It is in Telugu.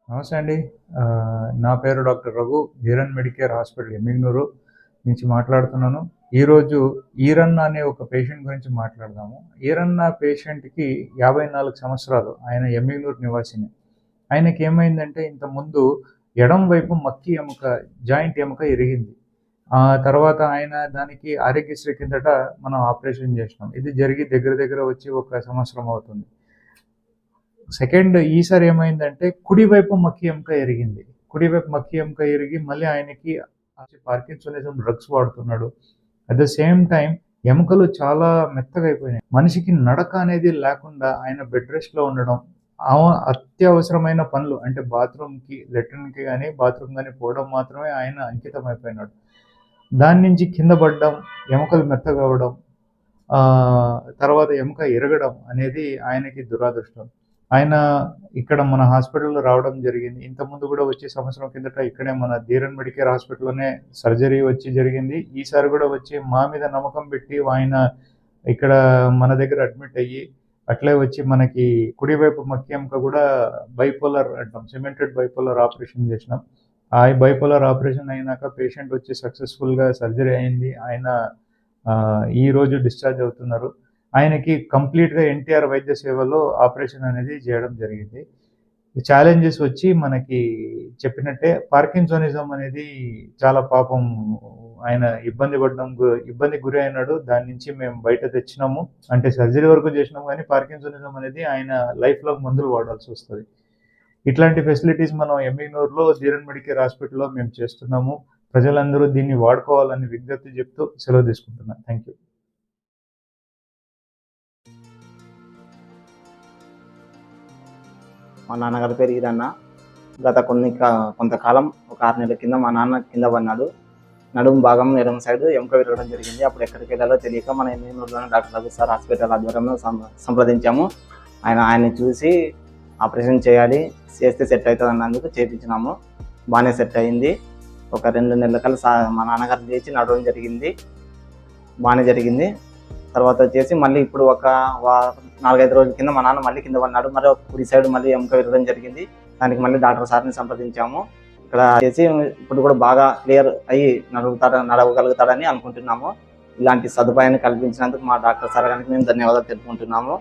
నమస్తే అండి. నా పేరు doctor Raghu. Dheeran medicare hospital Emmiganur నుంచి మాట్లాడుతున్నాను. ఈరోజు ఈరన్న అనే ఒక పేషెంట్ గురించి మాట్లాడదాము. ఈరన్న పేషెంట్‌కి 54 సంవత్సరాలు. ఆయన ఎమ్మిగనూరు నివాసినే. ఆయనకేమైందంటే ఇంతకుముందు ఎడమ వైపు మక్కి ఎముక, జాయింట్ ఎముక ఇరిగింది. తర్వాత ఆయన దానికి ఆరోగ్యశ్రీ కిందట మనం ఆపరేషన్ చేసినాం. ఇది జరిగి దగ్గర దగ్గర వచ్చి ఒక సంవత్సరం అవుతుంది. ఈసారి ఏమైందంటే కుడివైపు మక్కి ఎముక ఇరిగింది. కుడివైపు మక్కి ఎముక ఇరిగి మళ్ళీ ఆయనకి పార్కిన్సోనిజం డ్రగ్స్ వాడుతున్నాడు. అట్ ద సేమ్ టైమ్ ఎముకలు చాలా మెత్తగా అయిపోయినాయి. మనిషికి నడక అనేది లేకుండా ఆయన బెడ్ రెస్ట్‌లో ఉండడం. అత్యవసరమైన పనులు అంటే లెట్రిన్‌కి గాని, బాత్రూమ్ గాని పోవడం మాత్రమే ఆయన అంకితం అయిపోయినాడు. దాని నుంచి కింద పడడం, ఎముకలు మెత్తగా అవ్వడం, తర్వాత ఎముక ఇరగడం అనేది ఆయనకి దురదృష్టం. ఆయన ఇక్కడ మన హాస్పిటల్‌లో రావడం జరిగింది. ఇంతకుముందు కూడా వచ్చి సంవత్సరం కిందట ఇక్కడే మన ధీరన్ మెడికేర్ హాస్పిటల్‌లోనే సర్జరీ వచ్చి జరిగింది. ఈసారి కూడా వచ్చి మా మీద నమ్మకం పెట్టి ఆయన ఇక్కడ మన దగ్గర అడ్మిట్ అయ్యి, అట్లే వచ్చి మనకి కుడివైపు మక్కి ఎముక కూడా బైపోలార్ అంటాం. సిమెంటెడ్ బైపోలార్ ఆపరేషన్ చేసినాం. ఆ బైపోలార్ ఆపరేషన్ అయినాక పేషెంట్ వచ్చి సక్సెస్‌ఫుల్‌గా సర్జరీ అయింది. ఆయన ఈరోజు డిశ్చార్జ్ అవుతున్నారు. ఆయనకి కంప్లీట్‌గా ఎన్టీఆర్ వైద్య సేవలో ఆపరేషన్ అనేది చేయడం జరిగింది. ఛాలెంజెస్ వచ్చి మనకి చెప్పినట్టే పార్కిన్సోనిజం అనేది చాలా పాపం ఆయన ఇబ్బందికి గురి అయినాడు. దాని నుంచి మేము బయట తెచ్చినాము. అంటే సర్జరీ వరకు చేసినాము కానీ పార్కిన్సోనిజం అనేది ఆయన లైఫ్‌లో మందులు వాడాల్సొస్తది. ఇట్లాంటి ఫెసిలిటీస్ మనం ఎమ్మిగనూరులో ధీరన్ మెడికేర్ హాస్పిటల్‌లో మేము చేస్తున్నాము. ప్రజలందరూ దీన్ని వాడుకోవాలని విజ్ఞప్తి చెప్తూ సెలవు తీసుకుంటున్నా. Thank you. మా నాన్నగారి పేరు ఈరన్న. గత కొంతకాలం ఒక 6 నెలల కింద మా నాన్న కింద పడినాడు. నడుము భాగం ఎడమ సైడ్ ఎముక విరగడం జరిగింది. అప్పుడు ఎక్కడికి వెళ్ళాలో తెలియక మన ఎమ్మిగనూరులోని డాక్టర్ రఘు సార్ హాస్పిటల్ ఆధ్వర్యంలో సంప్రదించాము. ఆయన్ని చూసి ఆపరేషన్ చేస్తే సెట్ అవుతుంది అన్నందుకు చేయించినాము. బాగానే సెట్ అయింది. ఒక 2 నెలల కల్లా మా నాన్నగారు లేచి నడవడం జరిగింది. బాగానే జరిగింది. తర్వాత వచ్చేసి మళ్ళీ ఇప్పుడు ఒక 4-5 రోజుల కింద మా నాన్న మళ్ళీ కింద పడినాడు. మరి కుడి సైడ్ మళ్ళీ ఎముక విరగడం జరిగింది. దానికి మళ్ళీ డాక్టర్ సార్ని సంప్రదించాము. ఇక్కడ చేసి ఇప్పుడు కూడా బాగా క్లియర్ అయ్యి నడవగలుగుతాడని అనుకుంటున్నాము. ఇలాంటి సదుపాయాన్ని కల్పించినందుకు మా డాక్టర్ సార్ గారికి మేము ధన్యవాదాలు తెలుపుకుంటున్నాము.